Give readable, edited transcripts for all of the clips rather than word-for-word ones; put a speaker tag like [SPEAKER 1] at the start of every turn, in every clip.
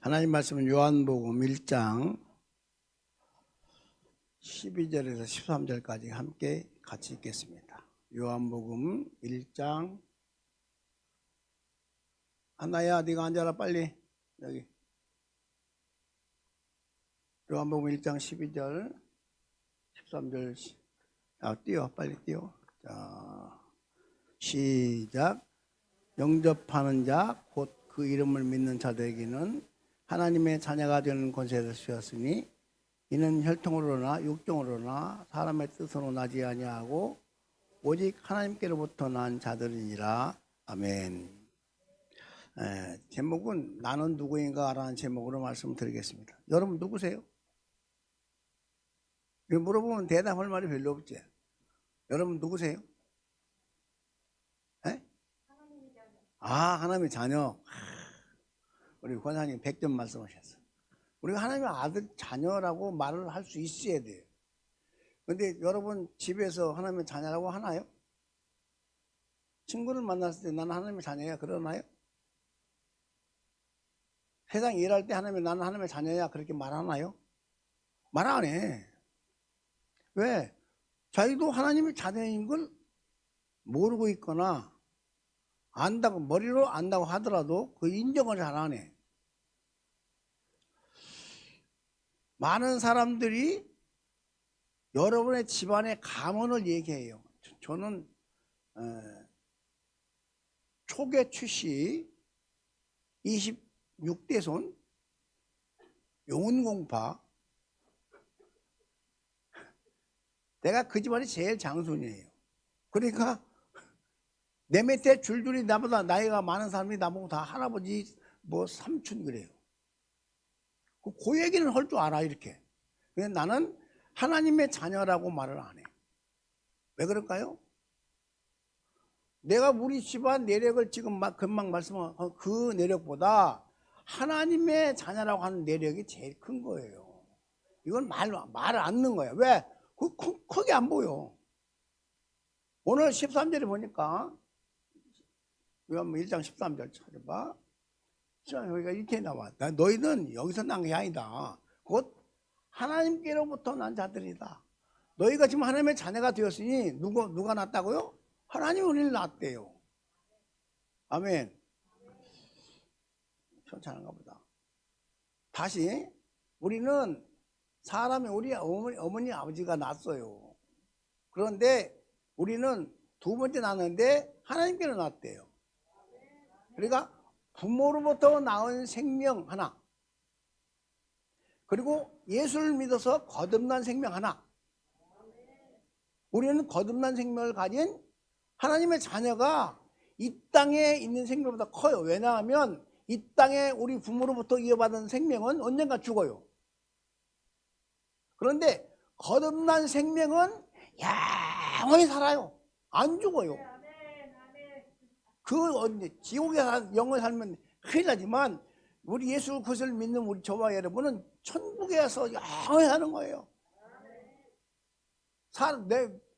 [SPEAKER 1] 하나님 말씀은 요한복음 1장 12절에서 13절까지 함께 같이 읽겠습니다. 요한복음 1장. 하나야, 네가 앉아라 빨리. 여기 요한복음 1장 12절 13절. 뛰어, 빨리 뛰어. 자, 시작. 영접하는 자 곧 그 이름을 믿는 자들에게는 하나님의 자녀가 되는 권세를 주셨으니 이는 혈통으로나 육정으로나 사람의 뜻으로 나지 아니하고 오직 하나님께로부터 난 자들이니라. 아멘. 제목은 나는 누구인가 라는 제목으로 말씀드리겠습니다. 여러분 누구세요? 물어보면 대답할 말이 별로 없지. 여러분 누구세요? 하나님의 자녀. 우리 권사님 100점 말씀하셨어요. 우리가 하나님의 아들 자녀라고 말을 할 수 있어야 돼요. 그런데 여러분 집에서 하나님의 자녀라고 하나요? 친구를 만났을 때 나는 하나님의 자녀야 그러나요? 세상 일할 때 나는 하나님의 자녀야 그렇게 말하나요? 말 안 해. 왜? 자기도 하나님의 자녀인 걸 모르고 있거나 안다고, 머리로 안다고 하더라도 그 인정을 잘 안 해. 많은 사람들이 여러분의 집안의 가문을 얘기해요. 저는 초계 출시 26대 손 용운공파. 내가 그 집안이 제일 장손이에요. 그러니까 내 밑에 줄줄이 나보다 나이가 많은 사람이 나보고 다 할아버지 삼촌 그래요. 그 얘기는 할 줄 알아 이렇게. 근데 나는 하나님의 자녀라고 말을 안 해. 왜 그럴까요? 내가 우리 집안 내력을 지금 금방 말씀한 그 내력보다 하나님의 자녀라고 하는 내력이 제일 큰 거예요. 이건 말을 안 넣는 거야. 왜? 크게 안 보여. 오늘 13절에 보니까 요한복음 1장 13절 찾아봐. 여기가 이렇게 나와. 너희는 여기서 난 게 아니다. 곧 하나님께로부터 난 자들이다. 너희가 지금 하나님의 자녀가 되었으니 누가 낳았다고요? 하나님이 우리를 낳았대요. 아멘. 괜찮은가 보다. 다시 우리는 사람이 우리 어머니 아버지가 낳았어요. 그런데 우리는 두 번째 낳았는데 하나님께로 낳았대요. 그러니까 부모로부터 낳은 생명 하나, 그리고 예수를 믿어서 거듭난 생명 하나. 우리는 거듭난 생명을 가진 하나님의 자녀가 이 땅에 있는 생명보다 커요. 왜냐하면 이 땅에 우리 부모로부터 이어받은 생명은 언젠가 죽어요. 그런데 거듭난 생명은 영원히 살아요. 안 죽어요. 지옥에 영원히 살면 큰일 나지만 우리 예수 그리스도를 믿는 우리 저와 여러분은 천국에서 영원히 사는 거예요.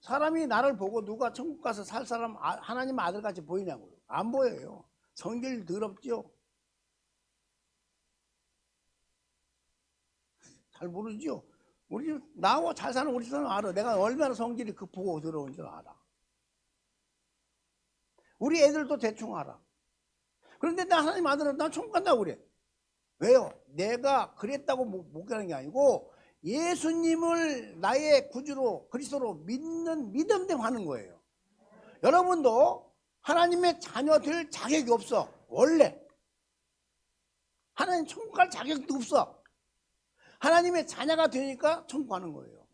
[SPEAKER 1] 사람이 나를 보고 누가 천국 가서 살 사람 하나님 아들같이 보이냐고요. 안 보여요. 성질 더럽죠. 잘 모르죠. 나하고 잘 사는 우리 사람 알아. 내가 얼마나 성질이 급하고 더러운 줄 알아. 우리 애들도 대충 알아. 그런데 나 하나님 아들은 나 천국 간다고 그래. 왜요? 내가 그랬다고 못 가는 게 아니고 예수님을 나의 구주로 그리스도로 믿는 믿음 때문에 하는 거예요. 여러분도 하나님의 자녀 될 자격이 없어. 원래 하나님 천국 갈 자격도 없어. 하나님의 자녀가 되니까 천국 가는 거예요.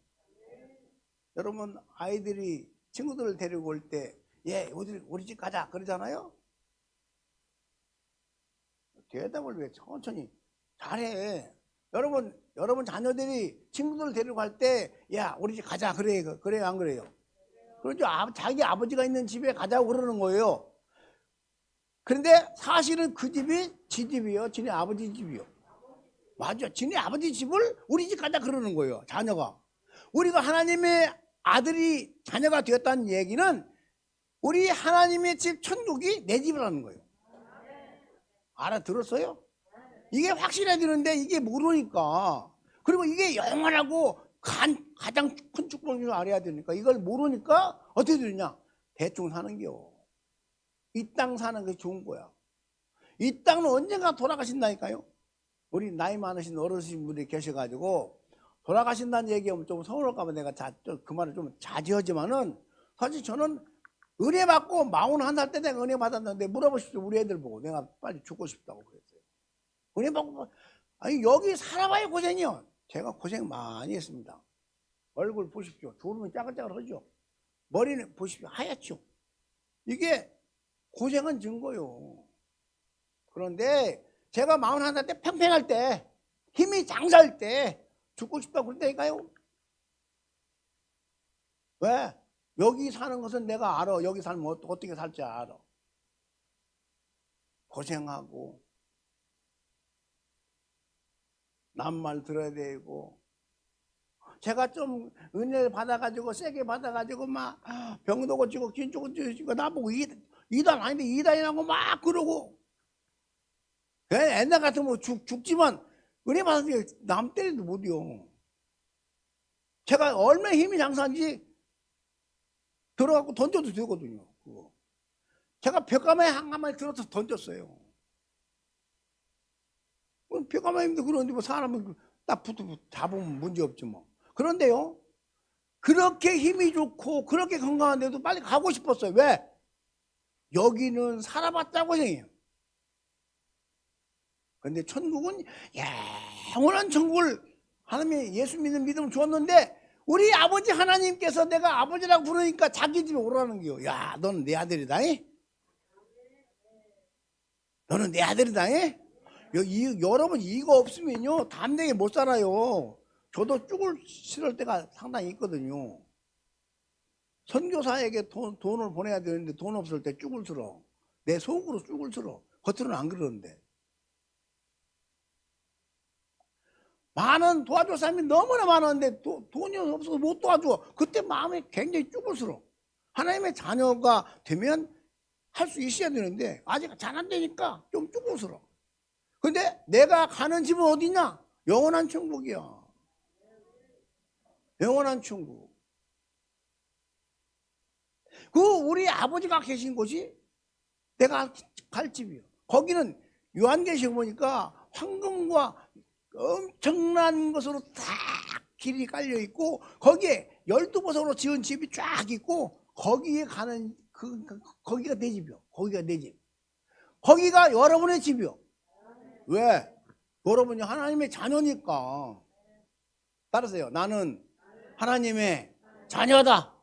[SPEAKER 1] 여러분 아이들이 친구들을 데리고 올 때 우리 집 가자 그러잖아요. 대답을 왜 천천히 잘해. 여러분 자녀들이 친구들 데리고 갈 때 우리 집 가자 그래요 안 그래요? 그렇죠. 자기 아버지가 있는 집에 가자고 그러는 거예요. 그런데 사실은 그 집이 지 집이요, 지네 아버지 집이요. 맞아. 지네 아버지 집을 우리 집 가자 그러는 거예요. 자녀가. 우리가 하나님의 아들이 자녀가 되었다는 얘기는 우리 하나님의 집 천국이 내 집이라는 거예요. 알아들었어요? 이게 확실해야 되는데 이게 모르니까. 그리고 이게 영원하고 가장 큰 축복인 줄 알아야 되니까 이걸 모르니까 어떻게 되느냐? 대충 사는겨. 이 땅 사는 게 좋은 거야. 이 땅은 언젠가 돌아가신다니까요. 우리 나이 많으신 어르신 분이 계셔가지고 돌아가신다는 얘기하면 좀 서운할까봐 내가 그 말을 좀 자제하지만은 사실 저는 은혜 받고 41살 때 내가 은혜 받았는데 물어보십시오. 우리 애들 보고 내가 빨리 죽고 싶다고 그랬어요. 은혜 받고 아니 여기 살아봐야 고생이요. 제가 고생 많이 했습니다. 얼굴 보십시오. 주름이 짜글짜글하죠. 머리는 보십시오. 하얗죠. 이게 고생은 증거요. 그런데 제가 41살 때 팽팽할 때 힘이 장사할 때 죽고 싶다고 그랬다니까요. 왜? 여기 사는 것은 내가 알아. 여기 살면 어떻게 살지 알아. 고생하고 남말 들어야 되고 제가 좀 은혜를 받아가지고 세게 받아가지고 막 병도 고치고 긴도 고치고 나보고 이단 아닌데 이단이라고 막 그러고 옛날 같으면 죽지만 은혜 받아서 남 때리도 못해요. 제가 얼마나 힘이 장사한지 들어가고 던져도 되거든요. 그거. 제가 벽가마에 한 가마에 들어서 던졌어요. 벽가마인데 그런데 뭐 사람은 딱 붙어 잡으면 문제 없지 뭐. 그런데요, 그렇게 힘이 좋고 그렇게 건강한데도 빨리 가고 싶었어요. 왜? 여기는 살아봤자 고생이에요. 그런데 천국은 영원한 천국을 하나님의 예수 믿는 믿음을 주었는데 우리 아버지 하나님께서 내가 아버지라고 부르니까 자기 집에 오라는 거요. 야, 너는 내 아들이다. 너는 내 아들이다. 여러분 이거 없으면요 담대하게 못 살아요. 저도 죽을 싫을 때가 상당히 있거든요. 선교사에게 돈을 보내야 되는데 돈 없을 때 죽을 들어. 내 속으로 죽을 들어. 겉으로는 안 그러는데. 많은 도와줄 사람이 너무나 많았는데 돈이 없어서 못 도와줘. 그때 마음이 굉장히 쭈글스러워. 하나님의 자녀가 되면 할 수 있어야 되는데 아직 잘 안 되니까 좀 쭈글스러워. 근데 내가 가는 집은 어디냐? 영원한 천국이야. 영원한 천국. 그 우리 아버지가 계신 곳이 내가 갈 집이요. 거기는 요한계시록 보니까 황금과 엄청난 것으로 다 길이 깔려 있고 거기에 12보석으로 지은 집이 쫙 있고 거기에 가는 거기가 내 집이요. 거기가 내 집. 거기가 여러분의 집이요. 왜? 여러분이 하나님의 자녀니까. 따르세요. 나는 하나님의 자녀다.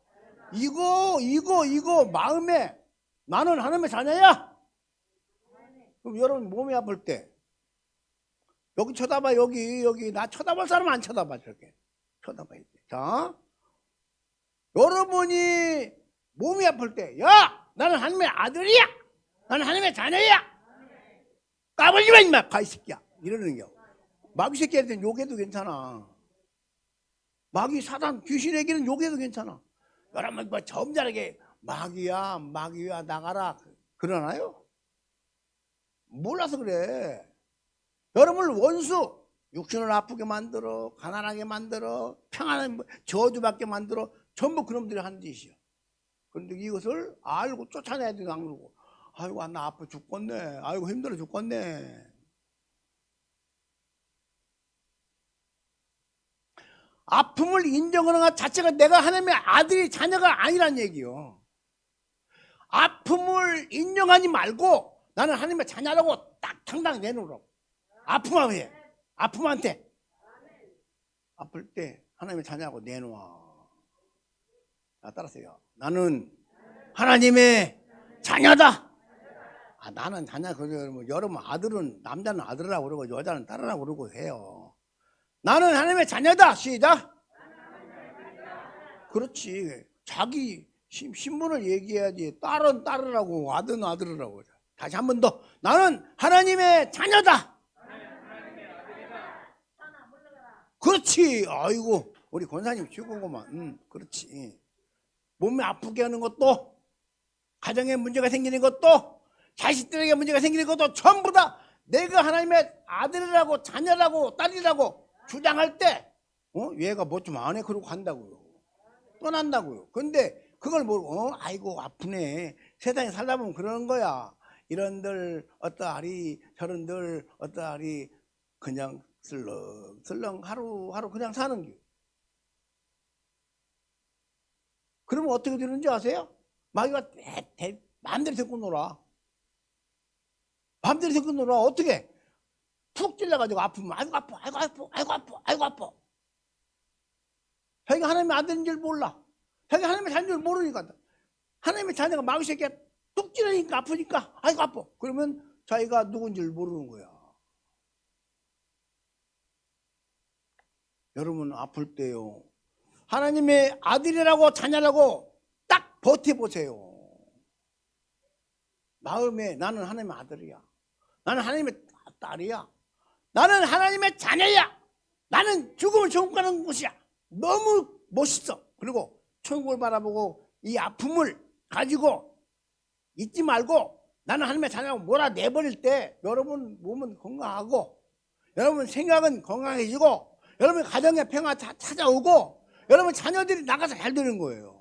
[SPEAKER 1] 이거 마음에 나는 하나님의 자녀야. 그럼 여러분 몸이 아플 때 여기 쳐다봐. 여기 나 쳐다볼 사람 안 쳐다봐. 저렇게 쳐다봐야 돼. 자, 여러분이 몸이 아플 때 야, 나는 하나님의 아들이야. 나는 하나님의 자녀야. 까불지 마 임마 가이 새끼야. 이러는 겨. 마귀 새끼한테는 욕해도 괜찮아. 마귀 사단 귀신에게는 욕해도 괜찮아. 여러분 뭐 점잖게 마귀야 나가라 그러나요? 몰라서 그래. 여러분을 원수 육신을 아프게 만들어 가난하게 만들어 평안한 저주받게 만들어 전부 그놈들이 하는 짓이야. 그런데 이것을 알고 쫓아내야 되는 안 그러고 아이고 나 아파 죽겠네. 아이고 힘들어 죽겠네. 아픔을 인정하는 것 자체가 내가 하나님의 아들이 자녀가 아니란 얘기요. 아픔을 인정하지 말고 나는 하나님의 자녀라고 딱 당당 내놓으라고. 아픔하면 해. 아픔한테 아플 때 하나님의 자녀라고 내놓아. 따라서요. 나는 하나님의 자녀다. 나는 자녀 그러면 여러분 아들은 남자는 아들이라고 그러고 여자는 딸이라고 그러고 해요. 나는 하나님의 자녀다. 시작. 그렇지. 자기 신분을 얘기해야지. 딸은 딸이라고 아들은 아들이라고. 다시 한 번 더. 나는 하나님의 자녀다. 그렇지. 아이고 우리 권사님 최고구만. 그렇지. 몸이 아프게 하는 것도 가정에 문제가 생기는 것도 자식들에게 문제가 생기는 것도 전부 다 내가 하나님의 아들이라고 자녀라고 딸이라고 주장할 때 얘가 뭐 좀 안 해 그러고 간다고요. 떠난다고요. 근데 그걸 모르고 아이고 아프네. 세상에 살다 보면 그러는 거야. 이런들 어떠하리 저런들 어떠하리 그냥 슬렁슬렁 하루하루 그냥 사는 게. 그러면 어떻게 되는지 아세요? 마귀가 마음대로 데리고 놀아. 마음대로 데리고 놀아. 어떻게? 푹 찔러가지고 아프면 아이고 아파 아이고 아파 아이고 아파 아이고 아파. 자기가 하나님의 아들인 줄 몰라. 자기가 하나님의 자녀인 줄 모르니까. 하나님의 자녀가 마귀 새끼가 뚝 찌르니까 아프니까 아이고 아파. 그러면 자기가 누군지 모르는 거야. 여러분 아플 때요. 하나님의 아들이라고 자녀라고 딱 버텨보세요. 마음에 나는 하나님의 아들이야. 나는 하나님의 딸이야. 나는 하나님의 자녀야. 나는 죽음을 전가는 곳이야. 너무 멋있어. 그리고 천국을 바라보고 이 아픔을 가지고 잊지 말고 나는 하나님의 자녀라고 몰아내버릴 때 여러분 몸은 건강하고 여러분 생각은 건강해지고 여러분 가정에 평화 찾아오고 여러분 자녀들이 나가서 잘 되는 거예요.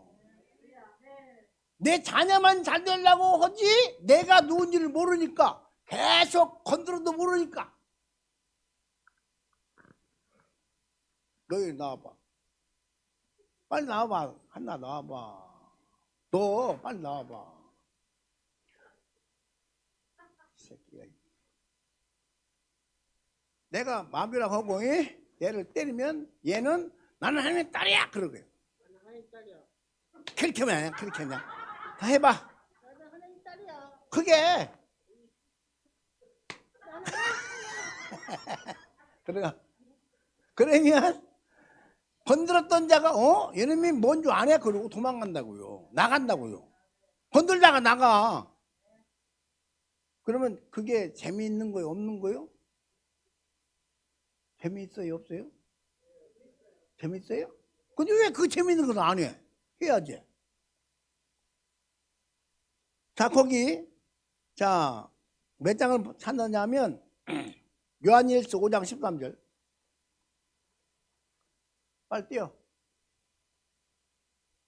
[SPEAKER 1] 내 자녀만 잘 되려고 하지 내가 누군지를 모르니까 계속 건드려도 모르니까. 너희 나와봐. 빨리 나와봐. 한나 나와봐. 너 빨리 나와봐. 새끼야. 내가 마음이라고 하고 얘를 때리면 얘는 나는 하나님의 딸이야 그러고요.
[SPEAKER 2] 하나님 딸이야.
[SPEAKER 1] 그렇게 하면 아니야. 그렇게 하면 다 해봐.
[SPEAKER 2] 나는 하나님 딸이야.
[SPEAKER 1] 크게
[SPEAKER 2] 나는
[SPEAKER 1] 들어가. 그러면 건드렸던 자가 얘놈이 뭔 줄 아네 그러고 도망간다고요. 나간다고요. 건들다가 나가. 그러면 그게 재미있는 거예요? 없는 거예요? 재미있어요? 없어요? 재밌어요? 근데 왜 그 재미있는 건 안 해? 해야지. 자, 거기, 자, 몇 장을 찾느냐면, 요한일서 5장 13절. 빨리 뛰어.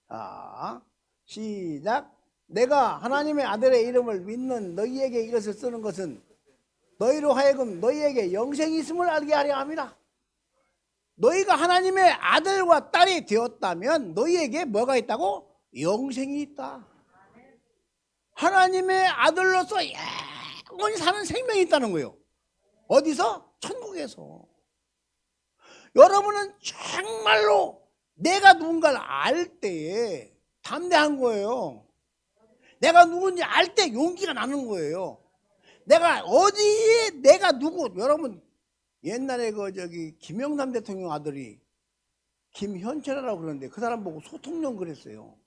[SPEAKER 1] 자, 시작. 내가 하나님의 아들의 이름을 믿는 너희에게 이것을 쓰는 것은 너희로 하여금 너희에게 영생이 있음을 알게 하려 함이라. 너희가 하나님의 아들과 딸이 되었다면 너희에게 뭐가 있다고? 영생이 있다. 하나님의 아들로서 영원히 사는 생명이 있다는 거예요. 어디서? 천국에서. 여러분은 정말로 내가 누군가를 알 때에 담대한 거예요. 내가 누군지 알 때 용기가 나는 거예요. 내가 어디에 내가 누구, 여러분 옛날에 김영삼 대통령 아들이 김현철이라고 그러는데 그 사람 보고 소통령 그랬어요.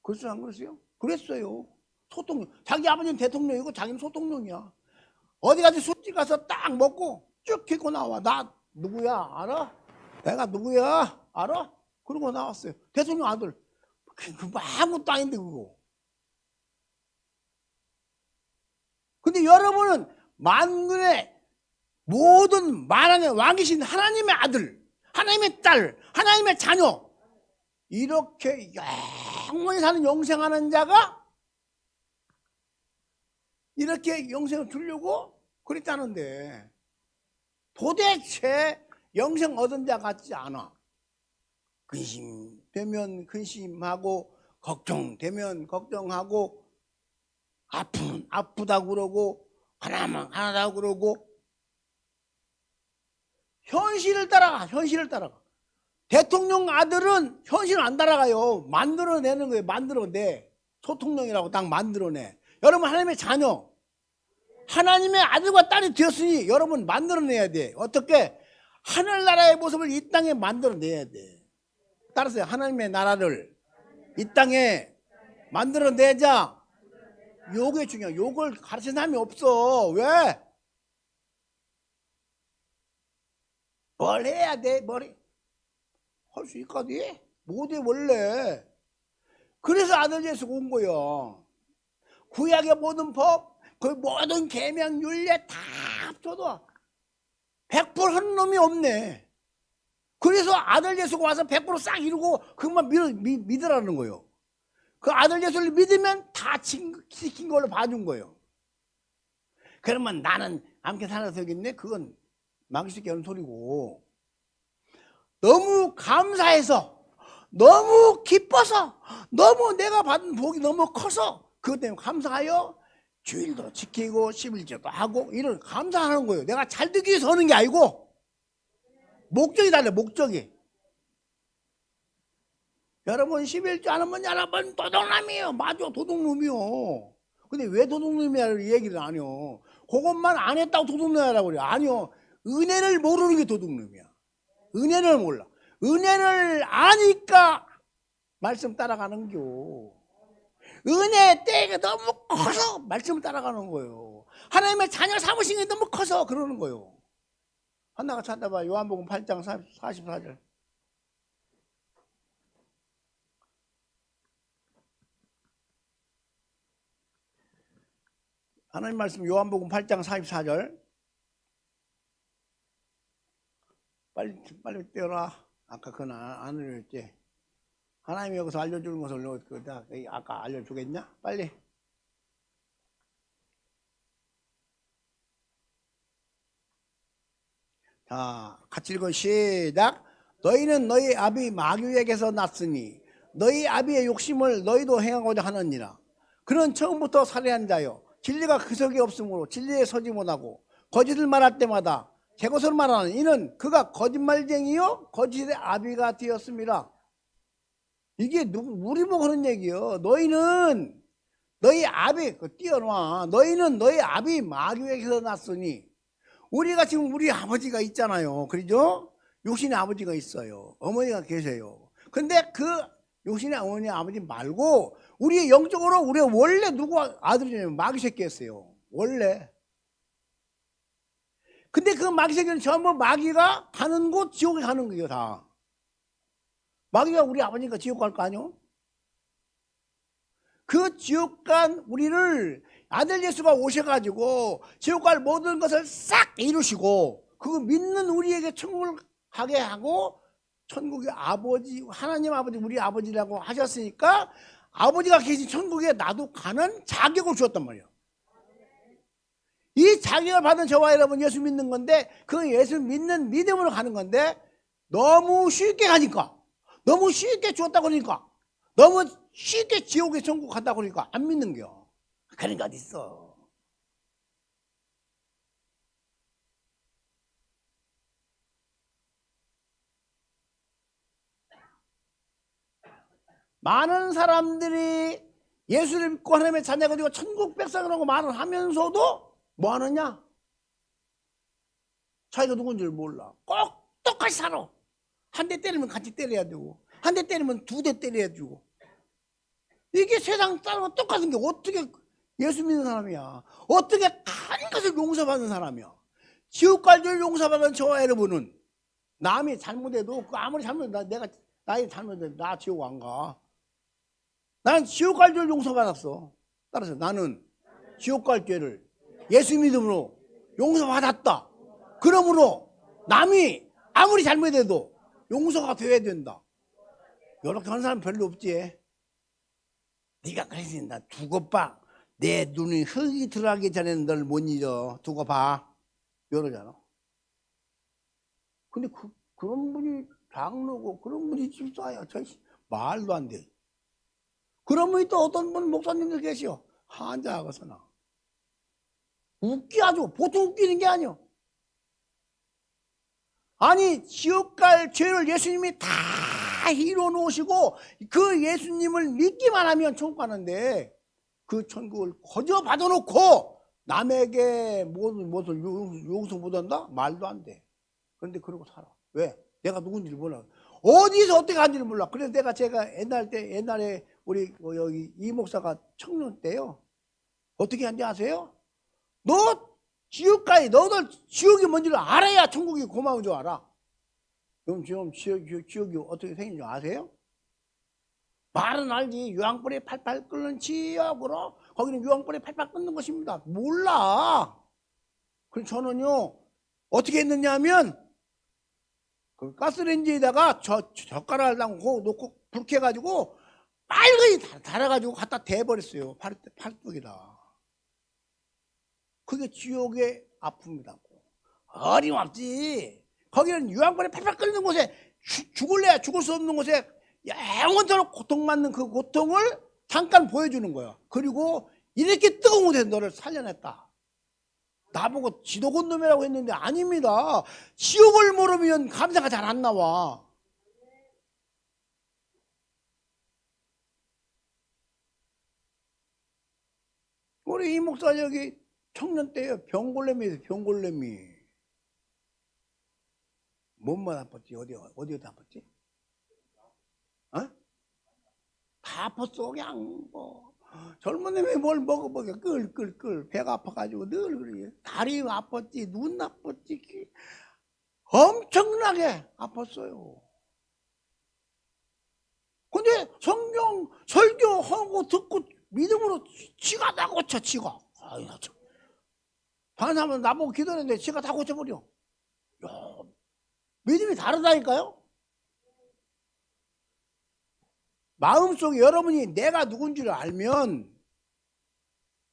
[SPEAKER 1] 그랬어요? 안 그랬어요? 그랬어요. 소통령. 자기 아버지는 대통령이고 자기는 소통령이야. 어디 가서 술집 가서 딱 먹고 쭉 키고 나와. 나 누구야? 알아? 내가 누구야? 알아? 그러고 나왔어요. 대통령 아들. 그 아무것도 아닌데 그거. 근데 여러분은 만군의 모든 만왕의 왕이신 하나님의 아들, 하나님의 딸, 하나님의 자녀, 이렇게 영원히 사는 영생하는 자가 이렇게 영생을 주려고 그랬다는데 도대체 영생 얻은 자 같지 않아. 근심되면 근심하고 걱정되면 걱정하고 아프면 아프다고 그러고 하나만 하나다고 그러고 현실을 따라가. 현실을 따라가. 대통령 아들은 현실을 안 따라가요. 만들어내는 거예요. 만들어내. 소통령이라고 딱 만들어내. 여러분 하나님의 자녀 하나님의 아들과 딸이 되었으니 여러분 만들어내야 돼. 어떻게? 하늘나라의 모습을 이 땅에 만들어내야 돼. 따라서 하나님의 나라를 이 땅에 만들어내자. 요게 중요해. 요걸 가르치는 사람이 없어. 왜? 뭘 해야 돼? 뭘 할 수 있거든? 못해 원래. 그래서 아들 예수가 온 거야. 구약의 모든 법, 그 모든 계명 율례 다 합쳐도 100% 하는 놈이 없네. 그래서 아들 예수가 와서 100%싹 이루고 그것만 믿으라는 거예요. 그 아들 예수를 믿으면 다 시킨 걸로 봐준 거예요. 그러면 나는 암게 살아서 여기 있네? 그건 망치게 하는 소리고, 너무 감사해서, 너무 기뻐서, 너무 내가 받은 복이 너무 커서 그것 때문에 감사하여 주일도 지키고 11조도 하고 이런 감사하는 거예요. 내가 잘 되기 위해서 하는 게 아니고 목적이 달라요. 목적이. 여러분 11조 안 하면 여러분 도둑놈이에요. 맞아, 도둑놈이요. 근데 왜 도둑놈이라고 얘기를 안 해요? 그것만 안 했다고 도둑놈이라고 그래요. 아니요, 은혜를 모르는 게 도둑놈이야. 은혜를 몰라. 은혜를 아니까 말씀 따라가는겨. 은혜의 때가 너무 커서 말씀을 따라가는 거예요. 하나님의 자녀 삼으신 게 너무 커서 그러는 거예요. 하나가 찾아봐. 요한복음 8장 44절. 하나님 말씀 요한복음 8장 44절. 빨리 떼어라. 아까 그건 안 알려줬지. 하나님이 여기서 알려주는 것을 아까 알려주겠냐? 빨리. 자, 같이 읽어. 시작. 너희는 너희 아비 마귀에게서 났으니 너희 아비의 욕심을 너희도 행하고자 하느니라. 그는 처음부터 살해한 자요, 진리가 그 속에 없으므로 진리에 서지 못하고 거짓을 말할 때마다 제 것으로 말하는 이는 그가 거짓말쟁이요 거짓의 아비가 되었습니다. 이게 우리 보고 하는 얘기요. 너희는 너희 아비, 띄어놔. 너희는 너희 아비 마귀에게서 났으니, 우리가 지금 우리 아버지가 있잖아요. 그러죠? 육신의 아버지가 있어요. 어머니가 계세요. 근데 그 육신의 어머니 아버지 말고 우리 영적으로 우리 원래 누구 아들이냐면 마귀 새끼였어요. 원래. 근데 그 마귀 새끼는 전부 마귀가 가는 곳 지옥에 가는 거예요. 다. 마귀가 우리 아버지가 지옥 갈 거 아니요? 그 지옥 간 우리를 아들 예수가 오셔가지고 지옥 갈 모든 것을 싹 이루시고 그거 믿는 우리에게 천국을 가게 하고, 천국의 아버지, 하나님 아버지, 우리 아버지라고 하셨으니까 아버지가 계신 천국에 나도 가는 자격을 주었단 말이에요. 이 자격을 받은 저와 여러분 예수 믿는 건데, 그 예수 믿는 믿음으로 가는 건데, 너무 쉽게 가니까, 너무 쉽게 주었다고 그러니까, 너무 쉽게 지옥에 천국 간다고 그러니까 안 믿는 거요. 그런 게 어디 있어. 많은 사람들이 예수를 믿고 하나님의 자녀가 되고 천국 백성이라고 말을 하면서도 뭐 하느냐? 자기가 누군지를 몰라. 꼭 똑같이 살아. 한 대 때리면 같이 때려야 되고, 한 대 때리면 두 대 때려야 되고. 이게 세상 사람과 똑같은 게 어떻게 예수 믿는 사람이야? 어떻게 큰 것을 용서받는 사람이야? 지옥 갈 줄 용서받은 저와 여러분은 남이 잘못해도 아무리 잘못해도 나이 잘못해도 나 지옥 안 가. 나는 지옥 갈 죄를 용서받았어. 따라서 나는 지옥 갈 죄를 예수 믿음으로 용서받았다. 그러므로 남이 아무리 잘못해도 용서가 돼야 된다. 이렇게 하는 사람 별로 없지. 네가 그래서 나 두고 봐. 내 눈이 흙이 들어가기 전에는 널 못 잊어. 두고 봐. 이러잖아. 근데 그런 분이 장로고 그런 분이 집사야. 말도 안 돼. 그런 분이 또 어떤 분 목사님들 계시오. 한자하고서나. 웃기 아주. 보통 웃기는 게 아니오. 아니 지옥 갈 죄를 예수님이 다 이뤄 놓으시고 그 예수님을 믿기만 하면 천국 가는데, 그 천국을 거저 받아놓고 남에게 무엇을 용서 못한다? 말도 안 돼. 그런데 그러고 살아. 왜? 내가 누군지를 몰라. 어디서 어떻게 하는지를 몰라. 그래서 제가 옛날에 우리 여기 이 목사가 청년 때요, 어떻게 하는지 아세요? 너 지옥 가야, 너들 지옥이 뭔지를 알아야 천국이 고마운 줄 알아. 그럼 지금 지옥이 어떻게 생긴 줄 아세요? 말은 알지. 유황불에 팔팔 끓는 지옥으로 거기는 유황불에 팔팔 끓는 것입니다. 몰라. 그래서 저는요 어떻게 했느냐 하면 그 가스레인지에다가 젓가락을 놓고 불 켜가지고 빨리 달아가지고 갖다 대버렸어요. 팔뚝에다. 그게 지옥의 아픔이라고. 어림없지. 거기는 유황불에 팔팔 끓는 곳에 죽을래야 죽을 수 없는 곳에 영원토록 고통받는 그 고통을 잠깐 보여주는 거야. 그리고 이렇게 뜨거운 곳에 너를 살려냈다. 나보고 지독한 놈이라고 했는데 아닙니다. 지옥을 모르면 감사가 잘 안 나와. 우리 이 목사 여기 청년 때요 병골렘이에요. 병골렘이. 몸만 아팠지. 어디 아팠지? 어? 다 아팠어. 그냥 뭐 젊은 놈이 뭘 먹어보게 끌 배가 아파가지고 늘 그래. 다리 아팠지. 눈 아팠지. 엄청나게 아팠어요. 근데 성경 설교하고 듣고 믿음으로 지가 다 고쳐. 지가. 아유, 참. 다른 사람은 나보고 기도했는데 지가 다 고쳐버려. 야, 믿음이 다르다니까요. 마음속에 여러분이 내가 누군지를 알면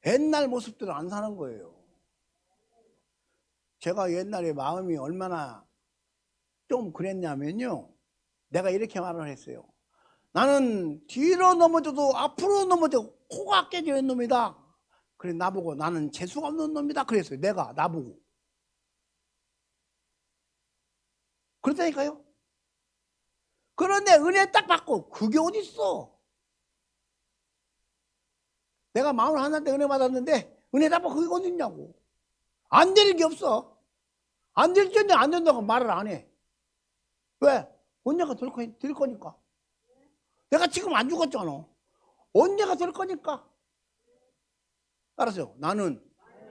[SPEAKER 1] 옛날 모습들을 안 사는 거예요. 제가 옛날에 마음이 얼마나 좀 그랬냐면요, 내가 이렇게 말을 했어요. 나는 뒤로 넘어져도 앞으로 넘어져도 코가 깨져 있는 놈이다. 그래 나보고 나는 재수가 없는 놈이다 그랬어요. 내가 나보고. 그렇다니까요. 그런데 은혜 딱 받고 그게 어딨어. 내가 마음을 하나인데 은혜 받았는데 은혜 딱 받고 그게 어딨냐고. 안 되는 게 없어. 안 될 텐데 안 된다고 말을 안 해. 왜? 언제가 될 거니까. 내가 지금 안 죽었잖아. 언제가 될 거니까. 알았어요. 나는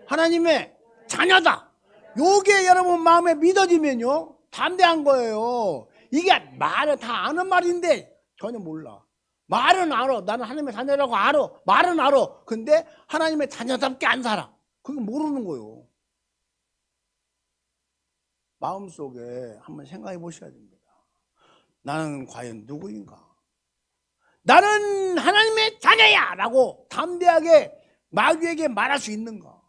[SPEAKER 1] 하나님의 자녀다. 요게 여러분 마음에 믿어지면요 담대한 거예요. 이게 말은 다 아는 말인데 전혀 몰라. 말은 알아. 나는 하나님의 자녀라고 알아. 말은 알아. 근데 하나님의 자녀답게 안 살아. 그거 모르는 거예요. 마음속에 한번 생각해 보셔야 됩니다. 나는 과연 누구인가? 나는 하나님의 자녀야! 라고 담대하게 마귀에게 말할 수 있는가?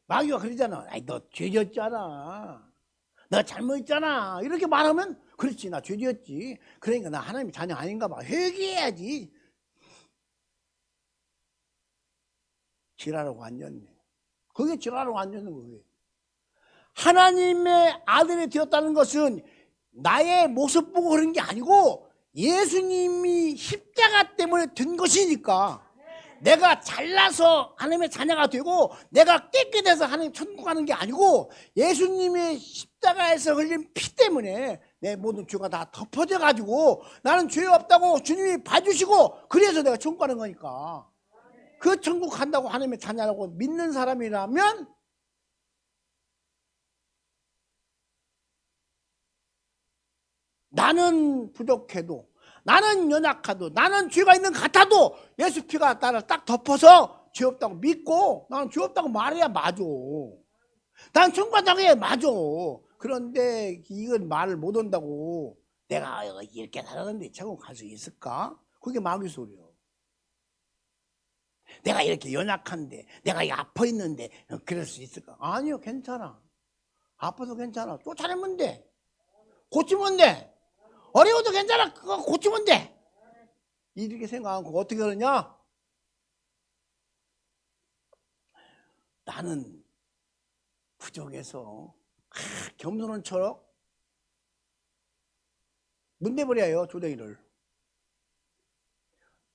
[SPEAKER 1] 마귀가 그러잖아. 아이, 너 죄졌잖아. 너 잘못했잖아. 이렇게 말하면 그렇지, 나 죄지었지. 그러니까 나 하나님의 자녀 아닌가 봐. 회개해야지. 지랄하고 앉았네. 그게 지랄하고 앉았는 거예요. 하나님의 아들이 되었다는 것은 나의 모습 보고 그런 게 아니고 예수님이 십자가 때문에 된 것이니까, 내가 잘나서 하나님의 자녀가 되고 내가 깨끗해서 하나님 천국 가는 게 아니고 예수님의 십자가에서 흘린 피 때문에 내 모든 죄가 다 덮어져 가지고 나는 죄 없다고 주님이 봐주시고 그래서 내가 천국 가는 거니까, 그 천국 간다고 하나님의 자녀라고 믿는 사람이라면 나는 부족해도, 나는 연약하도, 나는 죄가 있는 것 같아도 예수 피가 나를 딱 덮어서 죄 없다고 믿고 나는 죄 없다고 말해야 맞아. 난 천국 간다고 해 맞아. 그런데 이건 말을 못 한다고 내가 이렇게 살았는데 천국 갈 수 있을까? 그게 마귀 소리야. 내가 이렇게 연약한데, 내가 아파 있는데 그럴 수 있을까? 아니요, 괜찮아. 아파서 괜찮아. 쫓아내면 돼. 고치면 돼. 어려워도 괜찮아. 그거 고치면 돼. 이렇게 생각하고 어떻게 그러냐? 나는 부족해서 겸손한 척 못 내버려요, 조댕이를.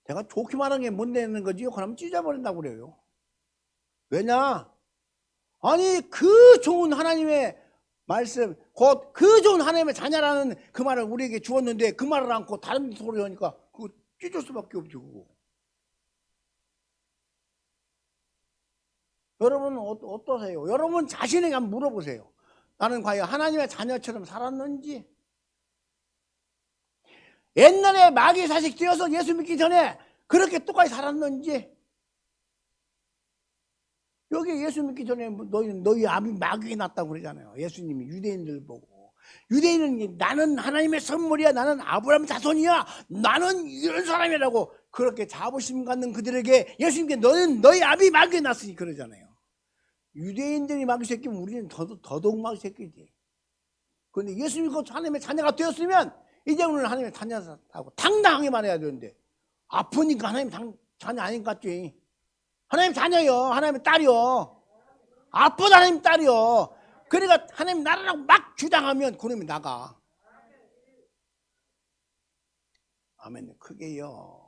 [SPEAKER 1] 내가 좋게 말한 게 못 내는 거지요. 그러면 찢어버린다고 그래요. 왜냐? 아니 그 좋은 하나님의 말씀, 곧 그 좋은 하나님의 자녀라는 그 말을 우리에게 주었는데 그 말을 않고 다른 소리 하니까 그거 찢을 수밖에 없죠. 그거. 여러분은 어떠세요? 여러분 자신에게 한번 물어보세요. 나는 과연 하나님의 자녀처럼 살았는지, 옛날에 마귀 자식 되어서 예수 믿기 전에 그렇게 똑같이 살았는지, 여기 예수 믿기 전에 너희 아비 마귀에 났다고 그러잖아요. 예수님이 유대인들 보고. 유대인은 나는 하나님의 선물이야. 나는 아브라함 자손이야. 나는 이런 사람이라고 그렇게 자부심 갖는 그들에게 예수님께 너는 너희 아비 마귀에 났으니 그러잖아요. 유대인들이 마귀 새끼면 우리는 더더욱 마귀 새끼지. 그런데 예수님이 하나님의 자녀가 되었으면 이제 오늘 하나님의 자녀다고 당당하게 말해야 되는데 아프니까 하나님 자녀 아닌 것 같지. 하나님 자녀요. 하나님의 딸이요. 아프다 하나님 딸이요. 그러니까 하나님 나라라고 막 주장하면 그놈이 나가. 아멘. 크게요.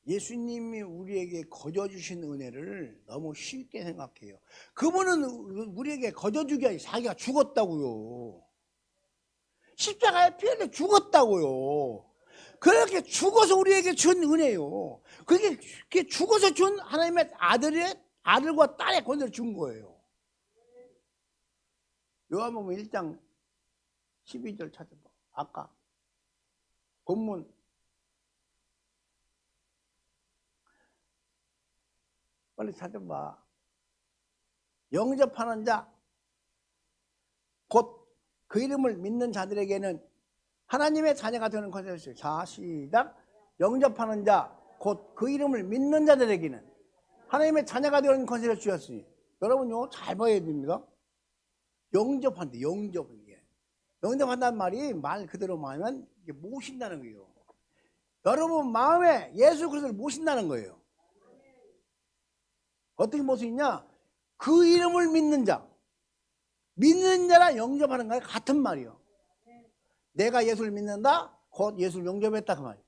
[SPEAKER 1] 예수님이 우리에게 거저주신 은혜를 너무 쉽게 생각해요. 그분은 우리에게 거저주기 아니라 자기가 죽었다고요. 십자가에 피 흘려 죽었다고요. 그렇게 죽어서 우리에게 준 은혜요. 그게 죽어서 준 하나님의 아들과 딸의 권세를 준 거예요. 요한복음 1장 12절 찾아봐. 아까 본문 빨리 찾아봐. 영접하는 자, 곧 그 이름을 믿는 자들에게는 하나님의 자녀가 되는 권세를 주셨어요. 자, 시작. 영접하는 자, 곧 그 이름을 믿는 자들에게는 하나님의 자녀가 되는 권세를 주셨으니. 여러분 이거 잘 봐야 됩니다. 영접한다. 영접한다는 말이 말 그대로 말하면 모신다는 거예요. 여러분 마음에 예수 그리스도를 모신다는 거예요. 어떻게 모시냐? 그 이름을 믿는 자. 믿는 자랑 영접하는 거랑 같은 말이요. 내가 예수를 믿는다? 곧 예수를 영접했다 그 말이에요.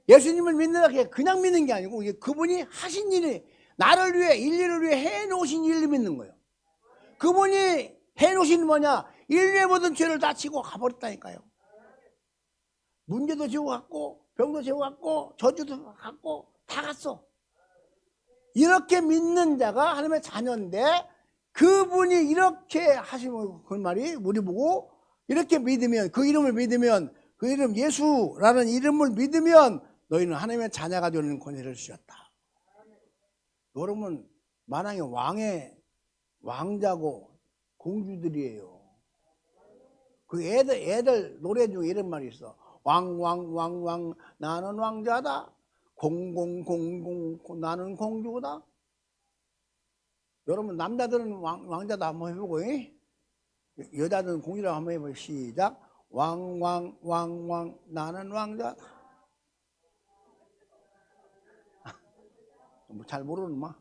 [SPEAKER 1] 예수님을 믿는다 그냥 믿는 게 아니고 그분이 하신 일이 나를 위해 인류를 위해 해놓으신 일을 믿는 거예요. 그분이 해놓으신 뭐냐? 인류의 모든 죄를 다 치고 가버렸다니까요. 문제도 지고 갔고 병도 지고 갔고 저주도 갔고 다 갔어. 이렇게 믿는 자가 하나님의 자녀인데 그분이 이렇게 하시면 그 말이 우리 보고 이렇게 믿으면 그 이름을 믿으면 그 이름 예수라는 이름을 믿으면 너희는 하나님의 자녀가 되는 권세를 주셨다. 여러분 만왕의 왕의 왕자고 공주들이에요. 그 애들 노래 중에 이런 말이 있어. 왕 나는 왕자다. 공공 나는 공주다. 여러분 남자들은 왕자다 한번 해보고 여자들은 공주라고 한번 해보고 시작. 왕 나는 왕자다. 잘 모르는 마.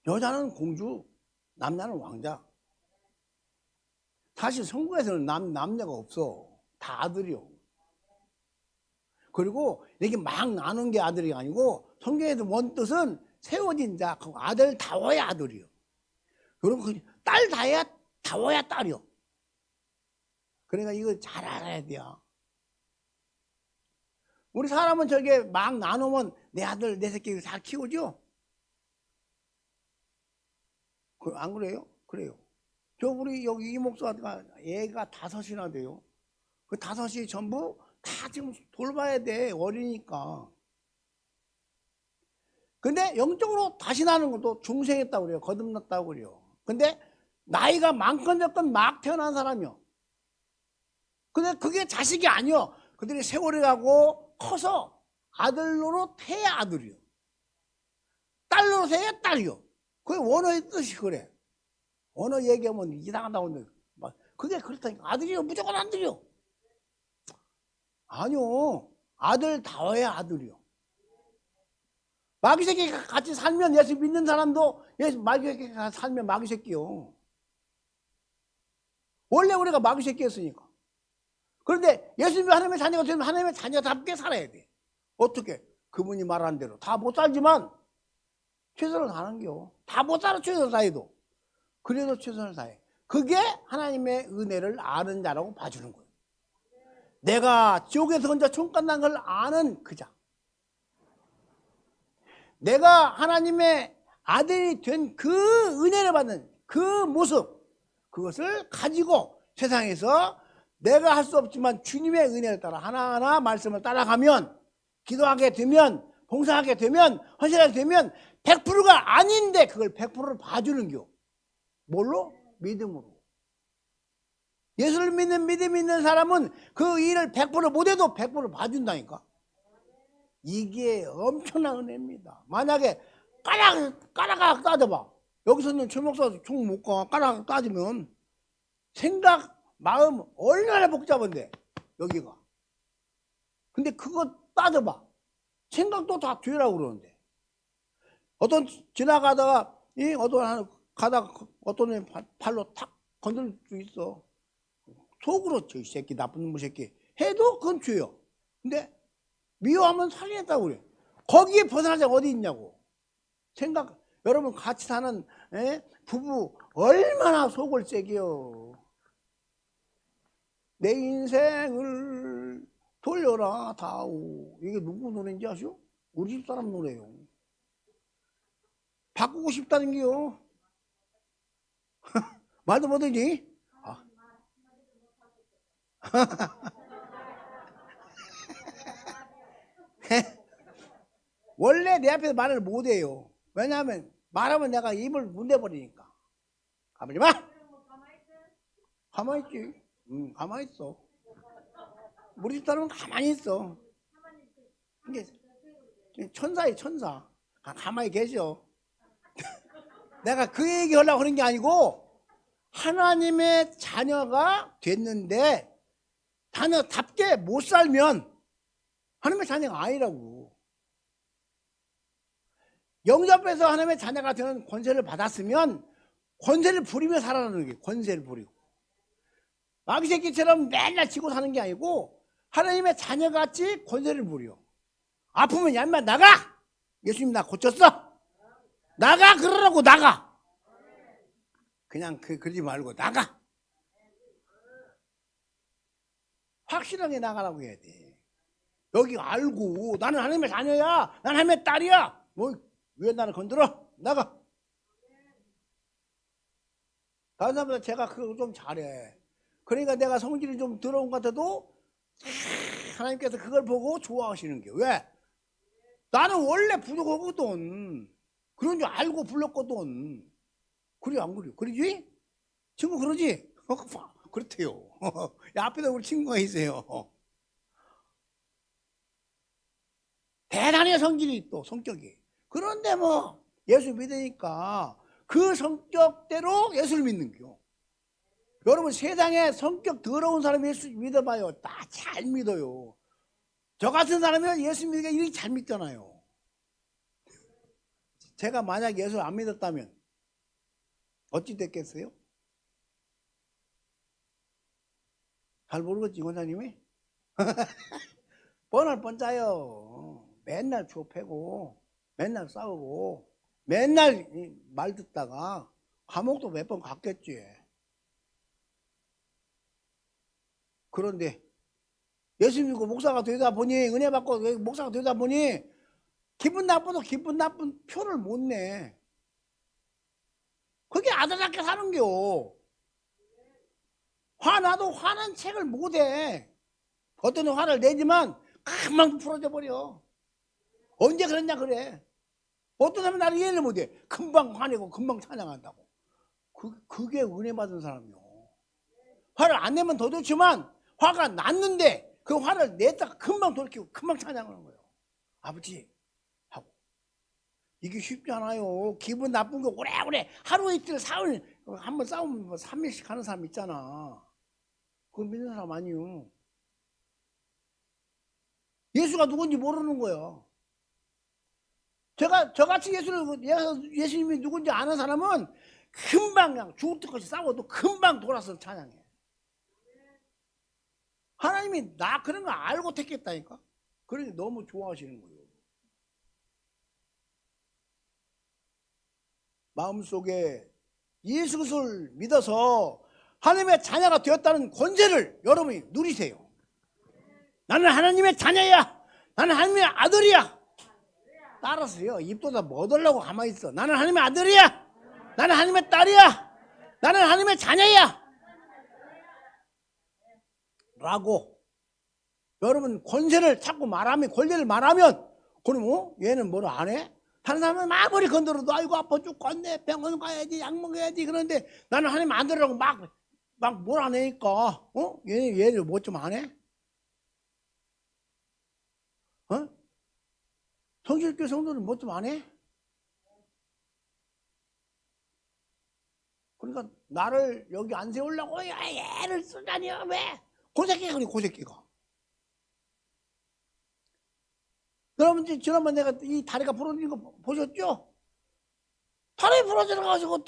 [SPEAKER 1] 여자는 공주, 남자는 왕자. 사실 성경에서는 남녀가 없어. 다 아들이요. 그리고 이렇게 막 나눈 게 아들이 아니고 성경에서 원 뜻은 세워진 자, 아들 다워야 아들이요. 그리고 딸 다워야 딸이요. 그러니까 이거 잘 알아야 돼요. 우리 사람은 저게 막 나누면 내 아들, 내 새끼 잘 키우죠? 안 그래요? 그래요. 저 우리 여기 이 목사가 애가 5이나 돼요. 그 5이 전부 다 지금 돌봐야 돼. 어리니까. 근데 영적으로 다시 나는 것도 중생했다고 그래요. 거듭났다고 그래요. 근데 나이가 많건 적건 막 태어난 사람이요. 근데 그게 자식이 아니요. 그들이 세월이 가고 커서 아들로 태야 아들이요. 딸로 태야 딸이요. 그게 원어의 뜻이 그래. 원어 얘기하면 이상하다고 하는데 그게 그렇다니까. 아들이요. 무조건 아들이요. 아니요. 아들 다워야 아들이요. 마귀 새끼가 같이 살면 예수 믿는 사람도 마귀 새끼가 살면 마귀 새끼요. 원래 우리가 마귀 새끼였으니까. 그런데 예수님이 하나님의 자녀가 되면 하나님의 자녀답게 살아야 돼. 어떻게? 그분이 말한 대로. 다 못 살지만 최선을 다하는겨. 다 못 살아 최선을 다해도. 그래도 최선을 다해. 그게 하나님의 은혜를 아는 자라고 봐주는 거예요. 내가 지옥에서 혼자 총간난 걸 아는 그 자. 내가 하나님의 아들이 된 그 은혜를 받는 그 모습, 그것을 가지고 세상에서 내가 할 수 없지만 주님의 은혜를 따라 하나하나 말씀을 따라가면, 기도하게 되면, 봉사하게 되면, 헌신하게 되면 100%가 아닌데 그걸 100%를 봐주는 겨. 뭘로? 믿음으로. 예수를 믿는 믿음 있는 사람은 그 일을 100% 못해도 100% 봐준다니까. 이게 엄청난 은혜입니다. 만약에 까라가 따져봐. 여기서는 최 목사 총 못 가. 까라가 따지면 생각, 마음 얼마나 복잡한데 여기가. 근데 그거 따져봐. 생각도 다 뒤라고 그러는데. 어떤 지나가다가 어떤 애 발로 탁 건들 수 있어. 속으로 저 새끼 나쁜 놈의 새끼 해도 그건 죄요. 근데 미워하면 살인했다고 그래. 거기에 벗어날 자가 어디 있냐고. 생각, 여러분 같이 사는 부부 얼마나 속을 새겨요. 내 인생을 돌려라 다오. 이게 누구 노래인지 아시오? 우리 집사람 노래요. 바꾸고 싶다는 게요. 말도 못하지? 아. 원래 내 앞에서 말을 못해요. 왜냐하면 말하면 내가 입을 문대버리니까. 가만히 마! 가만히 있지. 가만히 있어. 우리 집사람은 가만히 있어. 이게 천사예요, 천사. 가만히 계셔. 내가 그 얘기 하려고 하는 게 아니고, 하나님의 자녀가 됐는데 자녀답게 못 살면 하나님의 자녀가 아니라고. 영접해서 하나님의 자녀가 되는 권세를 받았으면 권세를 부리며 살아가는 게, 권세를 부리고. 마귀 새끼처럼 맨날 지고 사는 게 아니고 하나님의 자녀같이 권세를 부려. 아프면 야 인마 나가! 예수님 나 고쳤어! 나가! 그러라고. 나가! 그냥 그러지 말고 나가! 확실하게 나가라고 해야 돼. 여기 알고 나는 하나님의 자녀야, 나는 하나님의 딸이야, 뭐 왜 나를 건드려? 나가! 다른 사람보다 제가 그거 좀 잘해. 그러니까 내가 성질이 좀 더러운 것 같아도 하나님께서 그걸 보고 좋아하시는 게. 왜? 나는 원래 부족하거든. 그런 줄 알고 불렀거든. 그래 안 그래? 그러지? 친구 그러지? 그렇대요. 야, 앞에다 우리 친구가 있어요. 대단해 성질이, 또 성격이. 그런데 뭐 예수 믿으니까 그 성격대로 예수를 믿는 겨. 여러분 세상에 성격 더러운 사람이 예수 믿어봐요. 다 잘 믿어요. 저 같은 사람은 예수 믿으니까 이렇게 잘 믿잖아요. 제가 만약 예수를 안 믿었다면 어찌 됐겠어요? 잘 모르겠지 권사님이? 뻔할 뻔짜요. 맨날 주워 패고 맨날 싸우고 맨날 말 듣다가 감옥도 몇 번 갔겠지. 그런데 예수 믿고 목사가 되다 보니, 은혜 받고 목사가 되다 보니 기분 나빠도 기분 나쁜 표를 못 내. 그게 아들답게 사는겨. 화나도 화난 책을 못해. 어떤 화를 내지만 금방 풀어져 버려. 언제 그랬냐 그래. 어떤 사람은 나를 이해를 못해. 금방 화내고 금방 찬양한다고. 그게 은혜 받은 사람이요. 화를 안 내면 더 좋지만 화가 났는데 그 화를 냈다가 금방 돌이키고 금방 찬양하는 거예요. 아버지 하고. 이게 쉽지 않아요. 기분 나쁜 거 오래오래 하루 이틀 사흘 한번 싸우면 뭐 3일씩 하는 사람 있잖아. 그거 믿는 사람 아니요. 예수가 누군지 모르는 거예요. 저같이 예수님이 누군지 아는 사람은 금방 그냥 죽을 듯이 싸워도 금방 돌아서 찬양해. 하나님이 나 그런 거 알고 택했다니까. 그러니 너무 좋아하시는 거예요. 마음속에 예수 그리스도를 믿어서 하나님의 자녀가 되었다는 권세를 여러분이 누리세요. 나는 하나님의 자녀야. 나는 하나님의 아들이야. 따라서요. 입도 다 못 하려고 가만히 있어. 나는 하나님의 아들이야. 나는 하나님의 딸이야. 나는 하나님의 자녀야. 라고 여러분 권세를 자꾸 말하면, 권세를 말하면, 그럼 얘는 뭘 안 해? 다른 사람은 아무리 건드려도 아이고 아파 죽겠네, 병원 가야지, 약 먹어야지. 그런데 나는 하나님 안 들으라고 막 뭘 안 하니까 얘를 뭐 좀 안 해? 성실교 성도는 뭐 좀 안 해? 그러니까 나를 여기 안 세우려고 얘를 쓰다니요. 왜? 고새끼가 그래, 고새끼가. 여러분 지난번 내가 이 다리가 부러진 거 보셨죠? 다리 부러져가지고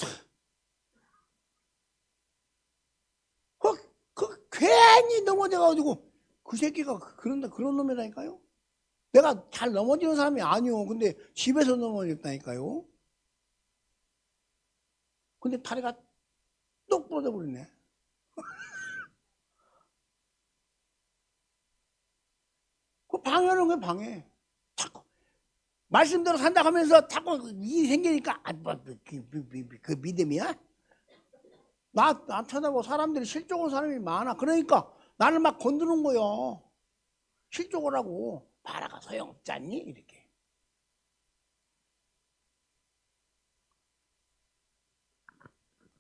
[SPEAKER 1] 괜히 넘어져가지고 그 새끼가 그런 놈이라니까요. 내가 잘 넘어지는 사람이 아니오. 근데 집에서 넘어졌다니까요. 근데 다리가 똑 부러져 버리네. 그 방해하는 거야, 방해. 자꾸 말씀대로 산다 하면서 자꾸 일이 생기니까 그 믿음이야? 나 쳐다보고 사람들이 실족한 사람이 많아. 그러니까 나를 막 건드는 거야. 실족을 하고 바라가 소용없지 않니? 이렇게.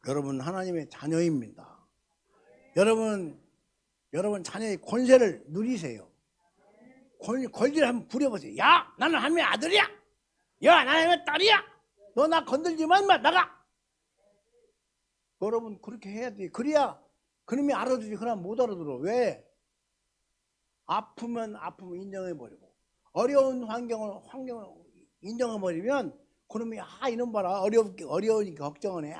[SPEAKER 1] 여러분 하나님의 자녀입니다. 여러분 자녀의 권세를 누리세요. 권리를 한번 부려보세요. 야, 나는 하나님의 아들이야. 야, 나는 하나님의 딸이야. 너 나 건들지 마, 인마, 나가. 여러분 그렇게 해야 돼. 그래야 그놈이 알아주지. 그러면 못 알아들어. 왜? 아프면 인정해버리고, 어려운 환경을 인정해버리면 그놈이 이놈 봐라, 어려우니까 걱정을 해.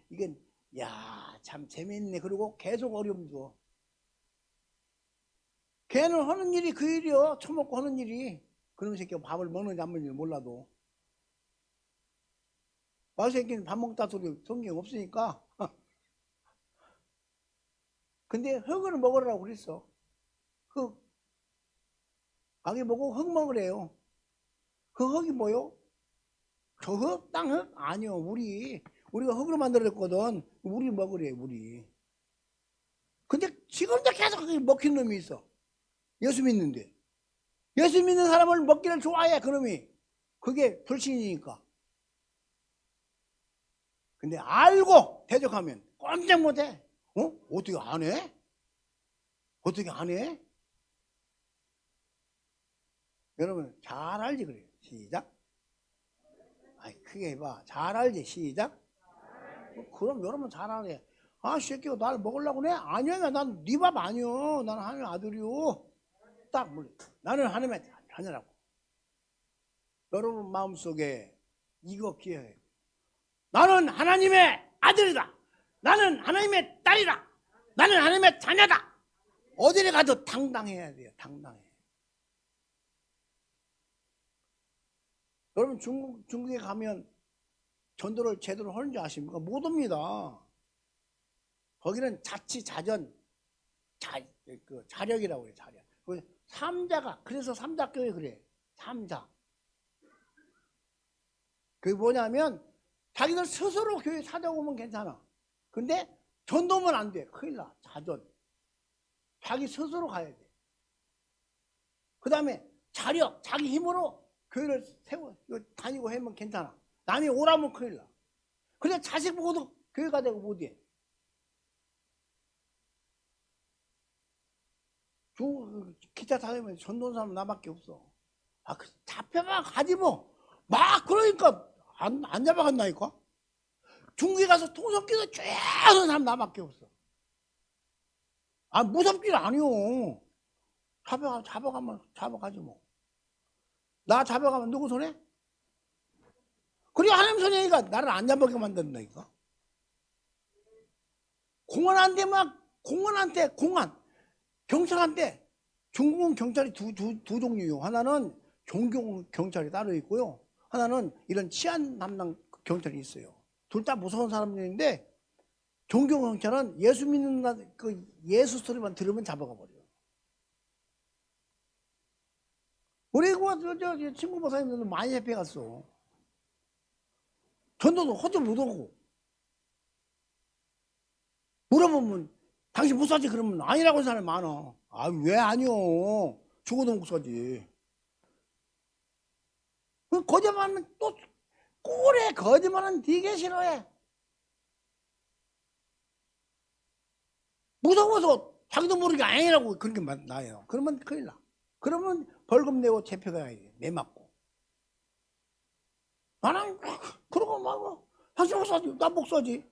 [SPEAKER 1] 이게 야, 참 재밌네. 그리고 계속 어려움 줘. 걔는 하는 일이 그 일이요. 처먹고 하는 일이. 그놈 새끼가 밥을 먹는지 안 먹는지 몰라도. 마 새끼는 밥 먹다 소리 성경 없으니까. 근데 흙을 먹으라고 그랬어. 흙. 아기 보고 흙 먹으래요. 그 흙이 뭐요? 저 흙? 땅흙? 아니요. 우리가 흙으로 만들었거든. 우리 먹으래, 우리. 근데 지금도 계속 먹히는 놈이 있어. 예수 믿는데. 예수 믿는 사람을 먹기를 좋아해, 그놈이. 그게 불신이니까. 근데 알고 대적하면 꼼짝 못해. 어떻게 안 해? 어떻게 안 해? 여러분 잘 알지 그래요. 시작. 크게 해봐. 잘 알지. 시작. 그럼 여러분 잘 알아요. 새끼가 나를 먹으려고 해? 아니야, 난 네 밥 아니요. 나는 하나님의 아들이요. 딱 물려. 나는 하나님의 자녀라고. 여러분 마음속에 이거 기억해. 나는 하나님의 아들이다. 나는 하나님의 딸이다. 나는 하나님의 자녀다. 어디를 가도 당당해야 돼요. 당당해. 여러분 중국에 가면 전도를 제대로 하는 줄 아십니까? 못 옵니다. 거기는 자치자전 자력이라고 해요. 자력. 삼자가, 그래서 삼자교회 그래. 삼자. 그게 뭐냐면 자기들 스스로 교회 찾아오면 괜찮아. 근데 전도면 안 돼. 큰일 나. 자전. 자기 스스로 가야 돼. 그 다음에 자력, 자기 힘으로 교회를 다니고 하면 괜찮아. 남이 오라면 큰일 나. 근데 자식 보고도 교회 가자고 못해. 기차 타면 전도는 사람 나밖에 없어. 잡혀만 가지 뭐. 막 그러니까 안 잡아간다니까. 중국에 가서 통성기도 쭉 하는 사람 나밖에 없어. 무섭긴 아니오. 잡아가지 뭐. 나 잡아가면 누구 손에? 그리고 하나님 손이니까 나를 안 잡아게 만든다니까. 공안한테 경찰한테, 중국은 경찰이 두 종류요. 하나는 종교 경찰이 따로 있고요. 하나는 이런 치안 담당 경찰이 있어요. 둘 다 무서운 사람들인데, 종교 경찰은 예수 믿는 예수 소리만 들으면 잡아가 버려요. 우리 저 친구 목사님들도 많이 잡혀갔어. 전도도 허좀 못하고. 물어보면 당신 목사지 그러면 아니라고 하는 사람이 많아. 아, 왜 아니요? 죽어도 목사지. 그 거짓말하면 또 꼴에 거짓말은 되게 싫어해. 무서워서 자기도 모르게 아니라고 그렇게 나요. 그러면 큰일 나. 그러면 벌금 내고 잡혀가야지. 매 맞고. 나는 그러고 말고 당신 목사지. 나 목사지.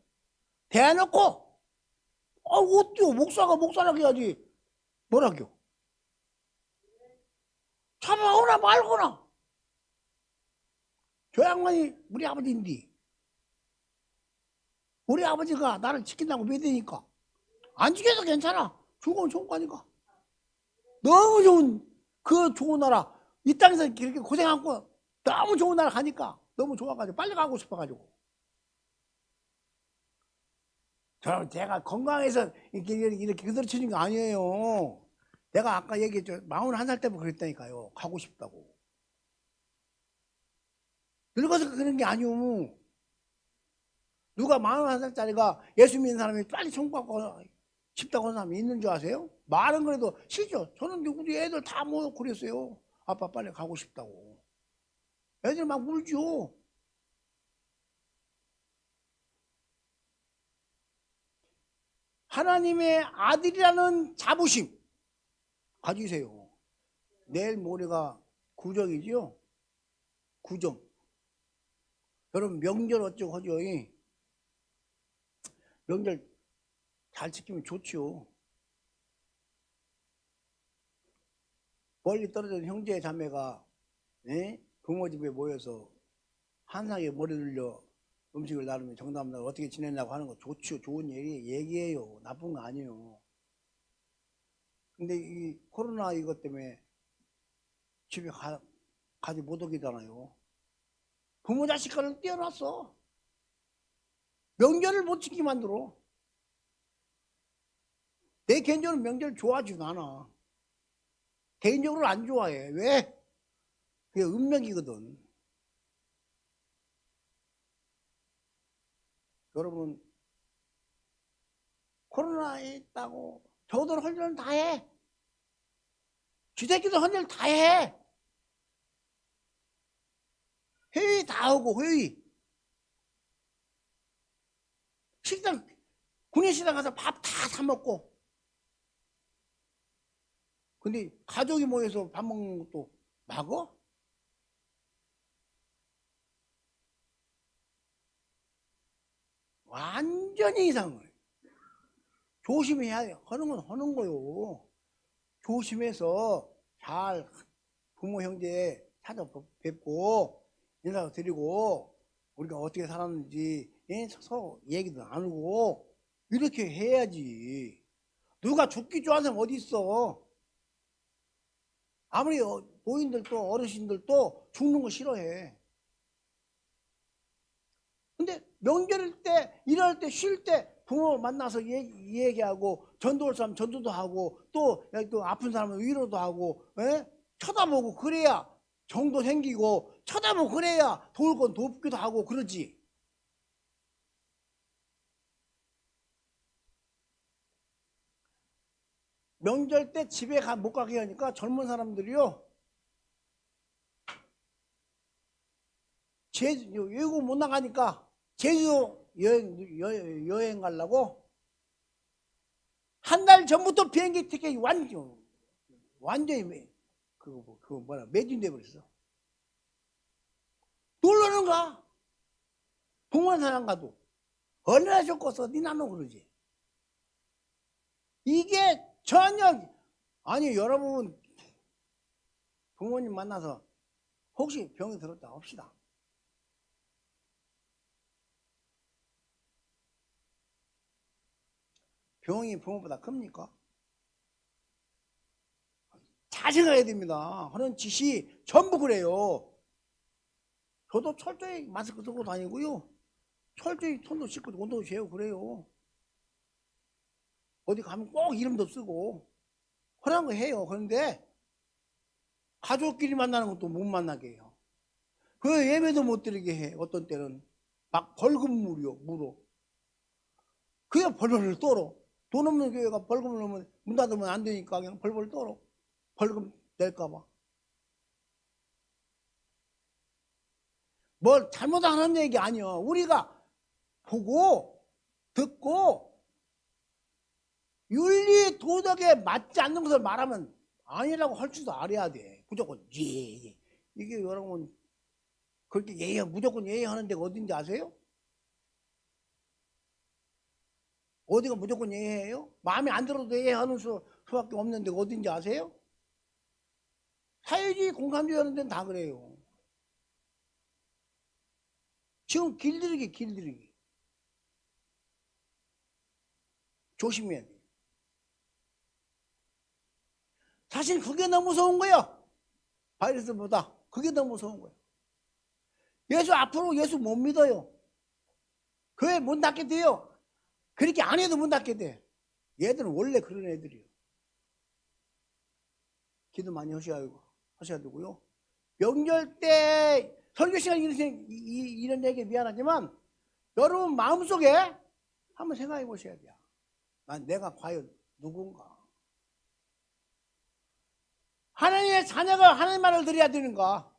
[SPEAKER 1] 대놓고 어때요? 목사가 목사라고 해야지. 뭐라고요? 잡아오나 말거나. 저 양반이 우리 아버지인데 우리 아버지가 나를 지킨다고 믿으니까 안 지켜도 괜찮아. 죽으면 좋은 거니까. 너무 좋은 그 좋은 나라 이 땅에서 이렇게 고생하고 너무 좋은 나라 가니까 너무 좋아가지고 빨리 가고 싶어가지고. 저는 제가 건강해서 이렇게 그대로 치는 게 아니에요. 내가 아까 얘기했죠. 41살 때부터 그랬다니까요. 가고 싶다고. 늙어서 그런 게 아니오. 누가 41살짜리가 예수 믿는 사람이 빨리 천국받고 싶다고 하는 사람이 있는 줄 아세요? 말은 그래도 싫죠. 저는 우리 애들 다 모여 그랬어요. 아빠 빨리 가고 싶다고. 애들 막 울죠. 하나님의 아들이라는 자부심 가지세요. 내일 모레가 구정이지요. 구정. 여러분 명절 어쩌고 하죠. 명절 잘 지키면 좋지요. 멀리 떨어진 형제 자매가 부모 집에 모여서 한상에 머리 들려 음식을 나누며 정담을 어떻게 지내려고 하는 거 좋지요. 좋은 얘기예요. 나쁜 거 아니에요. 근데 이 코로나 이것 때문에 집에 가지 못 오기잖아요. 부모 자식 간을 떼어놨어. 명절을 못 지키게 만들어. 내 개인적으로 명절 좋아하지도 않아. 개인적으로 안 좋아해. 왜? 그게 운명이거든. 여러분 코로나에 있다고 저들 헌혈은 다 해. 쥐새끼들 헌혈 다 해. 회의 다 하고 회의. 식당 군인식당 가서 밥 다 사 먹고. 근데 가족이 모여서 밥 먹는 것도 막어? 완전히 이상해. 조심해야 하는 건 하는 거요. 조심해서 잘 부모 형제 찾아뵙고 인사도 드리고 우리가 어떻게 살았는지 서로 얘기도 나누고 이렇게 해야지. 누가 죽기 좋아하는 사람 어디 있어? 아무리 노인들도 어르신들도 죽는 거 싫어해. 근데 명절일 때, 일할 때, 쉴 때 부모 만나서 얘기하고 전도할 사람 전도도 하고 또 아픈 사람은 위로도 하고 쳐다보고 그래야 정도 생기고 쳐다보고 그래야 도울 건 돕기도 하고 그러지. 명절 때 집에 못 가게 하니까 젊은 사람들이요. 외국 못 나가니까 제주도 여행 가려고 한 달 전부터 비행기 티켓이 완전히 그거 뭐라 매진돼 버렸어. 놀러는 가. 동원사랑 가도 얼마나 좋겠어. 니 나노 그러지. 이게 전혀 아니 여러분 부모님 만나서 혹시 병이 들었다 합시다. 병이 부모보다 큽니까? 잘 생각해야 됩니다. 하는 짓이 전부 그래요. 저도 철저히 마스크 쓰고 다니고요. 철저히 손도 씻고 온도 재고 그래요. 어디 가면 꼭 이름도 쓰고 그런 거 해요. 그런데 가족끼리 만나는 것도 못 만나게 해요. 그 예배도 못 드리게 해. 어떤 때는 막 벌금 물어. 그게 벌벌 떨어. 돈 없는 교회가 벌금을 넣으면 문 닫으면 안 되니까 그냥 벌벌 떨어. 벌금 낼까 봐. 뭘 잘못하는 얘기 아니야. 우리가 보고 듣고 윤리 도덕에 맞지 않는 것을 말하면 아니라고 할 줄도 알아야 돼. 무조건 예. 이게 여러분 그렇게 예의 무조건 예의하는 데가 어딘지 아세요? 어디가 무조건 예의해요? 마음에 안 들어도 예의하는 수밖에 없는 데가 어딘지 아세요? 사회주의 공산주의 하는 데는 다 그래요. 지금 길들이기 조심해야 돼. 사실 그게 너무 무서운 거야. 바이러스보다 그게 너무 무서운 거야. 앞으로 예수 못 믿어요. 교회 문 닫게 돼요. 그렇게 안 해도 문 닫게 돼. 얘들은 원래 그런 애들이에요. 기도 많이 하셔야 되고요. 명절 때 설교 시간 이런 얘기 미안하지만 여러분 마음속에 한번 생각해 보셔야 돼요. 내가 과연 누군가? 하나님의 자녀가 하나님 말을 들어야 되는가?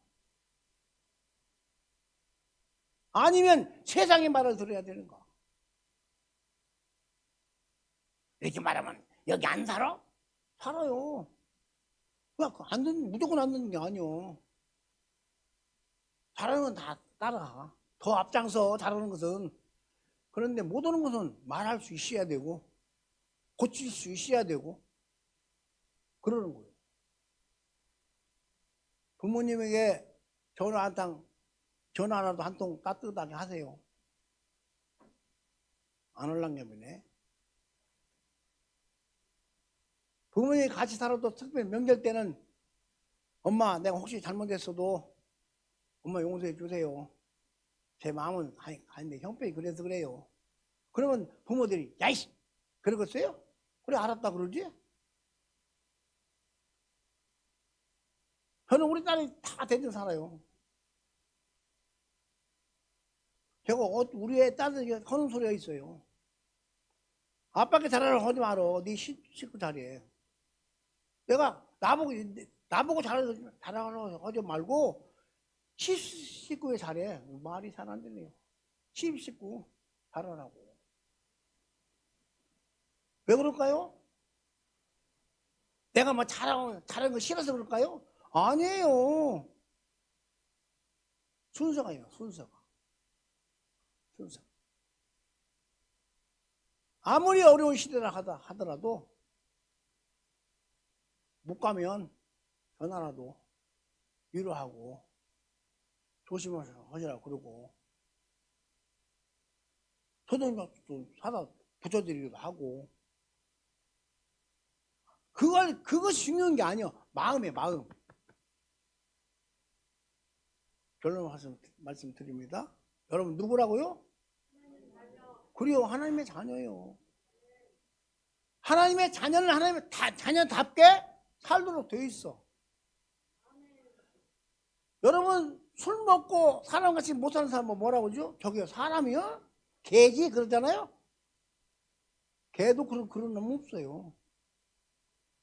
[SPEAKER 1] 아니면 세상의 말을 들어야 되는가? 이렇게 말하면 여기 안 살아? 살아요. 무조건 안 듣는 게 아니요. 잘하는 건 다 따라가. 더 앞장서 잘하는 것은. 그런데 못 오는 것은 말할 수 있어야 되고 고칠 수 있어야 되고 그러는 거예요. 부모님에게 전화라도 한 통 따뜻하게 하세요. 안 올랑겨면에 부모님이 같이 살아도 특별히 명절 때는 엄마 내가 혹시 잘못했어도 엄마 용서해 주세요. 제 마음은 아닌데 형편이 그래서 그래요. 그러면 부모들이 야이씨 그러겠어요? 그래 알았다 그러지? 저는 우리 딸이 다 대충 살아요. 제가 우리 애 딸들이 하는 소리가 있어요. 아빠께 자랑을 하지 마라. 네 식구 잘해. 내가 나보고 자랑을 하지 말고 식구에 잘해. 말이 잘 안 되네요. 식구 잘하라고. 왜 그럴까요? 내가 뭐 잘하는 거 싫어서 그럴까요? 아니에요. 순서가요. 순서. 아무리 어려운 시대라 하더라도 못 가면 전화라도 위로하고 조심하시라고 그러고 소독약도 사다 붙여드리기도 하고 그것이 중요한 게 아니야. 마음. 결론 말씀드립니다. 여러분 누구라고요? 그래요. 하나님의 자녀예요. 하나님의 자녀는 하나님의 자녀답게 살도록 되어 있어. 여러분 술 먹고 사람같이 못 사는 사람은 뭐라고 그러죠? 저기요 사람이요? 개지 그러잖아요. 개도 그런 놈 없어요.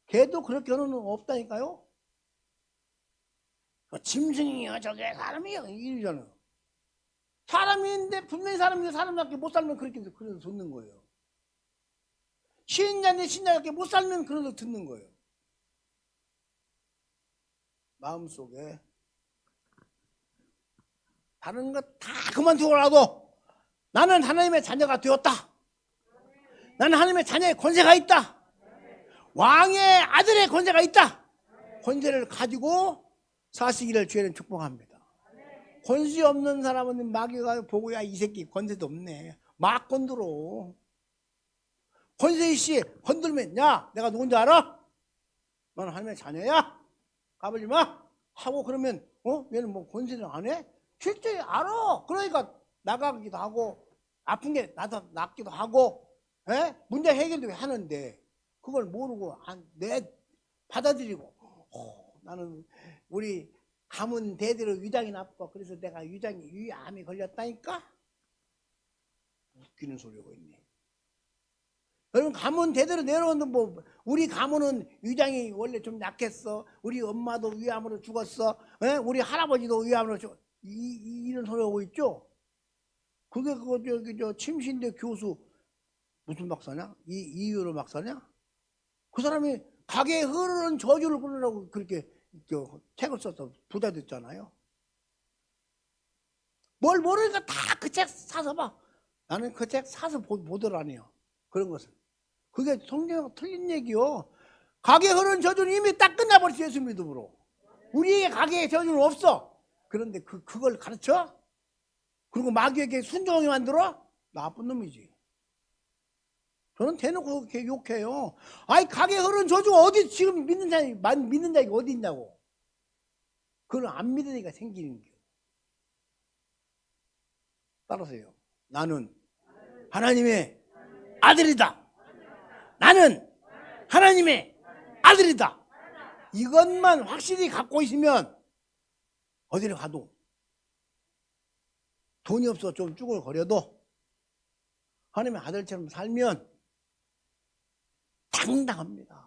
[SPEAKER 1] 개도 그렇게 하는 놈 없다니까요. 짐승이요 저게 사람이요 이러잖아요. 사람인데 분명히 사람인데 사람답게 못 살면 그래서 듣는 거예요. 신자인데 신자답게 못 살면 그래서 듣는 거예요. 마음속에 다른 거 다 그만두고라도 나는 하나님의 자녀가 되었다. 나는 하나님의 자녀의 권세가 있다. 왕의 아들의 권세가 있다. 권세를 가지고 사시기를 주에는 축복합니다. 권세 없는 사람은 마귀가 보고 야 이 새끼 권세도 없네. 막 건드려. 권세 있이 건들면 야 내가 누군지 알아? 너는 하나님의 자녀야? 까불지 마. 하고 그러면 얘는 뭐 권세를 안 해? 실제 알아. 그러니까 나가기도 하고 아픈 게 낫기도 하고 문제 해결도 하는데 그걸 모르고 받아들이고 나는 우리 가문 대대로 위장이 나빠 그래서 내가 위암이 걸렸다니까? 웃기는 소리가 있네. 여러분 가문 대대로 내려오는 뭐 우리 가문은 위장이 원래 좀 약했어. 우리 엄마도 위암으로 죽었어. 에? 우리 할아버지도 위암으로 죽었어. 이런 소리 하고 있죠. 그게 그거 저기 저 침신대 교수 무슨 박사냐? 이유로 박사냐? 그 사람이 가게에 흐르는 저주를 끊으라고 그렇게 책을 써서 부자 됐잖아요. 뭘 모르니까 다 그 책 사서 봐. 나는 그 책 사서 보더라니요. 그런 것은. 그게 성경하고 틀린 얘기요. 가게에 흐르는 저주는 이미 딱 끝나버렸어. 예수 믿음으로. 우리에게 가게에 저주는 없어. 그런데 그걸 가르쳐? 그리고 마귀에게 순종하게 만들어? 나쁜 놈이지. 저는 대놓고 그렇게 욕해요. 아니 가게에 흐르는 저주가 어디 지금 믿는 자가 어디 있냐고. 그걸 안 믿으니까 생기는 거예요. 따라서요. 나는 하나님의 아들이다. 나는 하나님의 아들이다. 이것만 확실히 갖고 있으면 어디를 가도 돈이 없어 좀 쭈글거려도 하나님의 아들처럼 살면 당당합니다.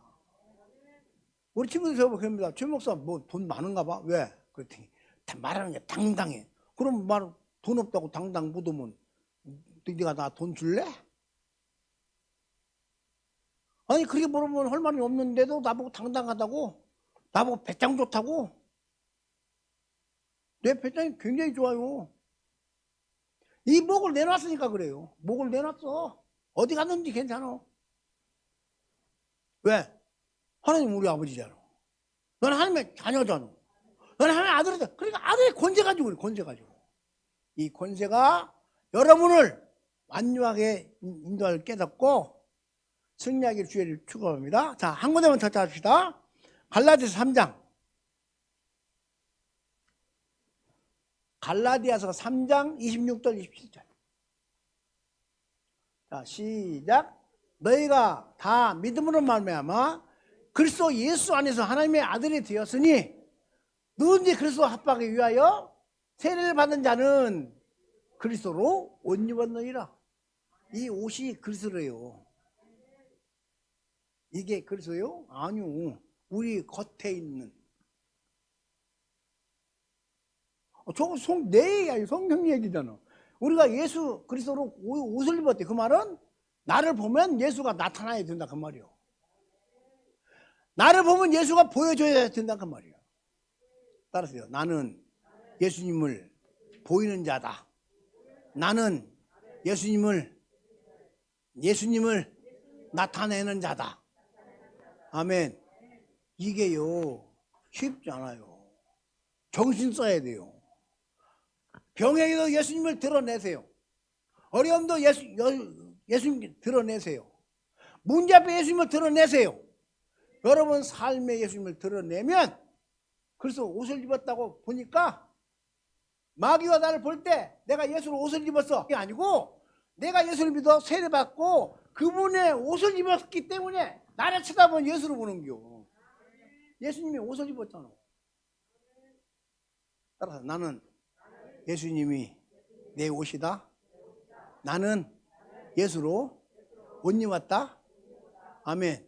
[SPEAKER 1] 우리 친구들 저보고 그럽니다. 최 목사 뭐 돈 많은가 봐. 왜? 그랬더니 말하는 게 당당해. 그럼 돈 없다고 당당 묻으면 네가 나 돈 줄래? 아니 그렇게 물으면 할 말이 없는데도 나보고 당당하다고? 나보고 배짱 좋다고? 내 배짱이 굉장히 좋아요. 이 목을 내놨으니까 그래요. 목을 내놨어. 어디 갔는지 괜찮아. 왜? 하나님 우리 아버지잖아. 너는 하나님의 자녀잖아. 너는 하나님의 아들이잖아. 그러니까 아들의 권세 가지고 그래. 권세 가지고. 이 권세가 여러분을 완유하게 인도할 깨닫고 승리하길 주의를 축원합니다. 자, 한 군데만 더 합시다. 갈라디아서 3장. 갈라디아서 3장 26절 27절. 자, 시작. 너희가 다 믿음으로 말미암아 그리스도 예수 안에서 하나님의 아들이 되었으니 누군지 그리스도 합하기 위하여 세례를 받은 자는 그리스도로 옷 입었느니라. 이 옷이 그리스도예요. 이게 그리스도예요? 아니요. 우리 겉에 있는. 저거 내 얘기 아니에요. 성경 얘기잖아. 우리가 예수 그리스도로 옷을 입었대. 그 말은 나를 보면 예수가 나타나야 된다 그 말이요. 나를 보면 예수가 보여줘야 된다 그 말이요. 따라서요. 나는 예수님을 보이는 자다. 나는 예수님을 나타내는 자다. 아멘. 이게요 쉽지 않아요. 정신 써야 돼요. 병에게도 예수님을 드러내세요. 어려움도 예수님 드러내세요. 문제 앞에 예수님을 드러내세요. 여러분 삶에 예수님을 드러내면 그래서 옷을 입었다고 보니까 마귀가 나를 볼 때 내가 예수로 옷을 입었어 이게 아니고 내가 예수를 믿어 세례받고 그분의 옷을 입었기 때문에 나를 쳐다보면 예수를 보는 겨. 예수님이 옷을 입었잖아. 따라서 나는 예수님이 내 옷이다. 나는 예수로 옷 입었다. 아멘.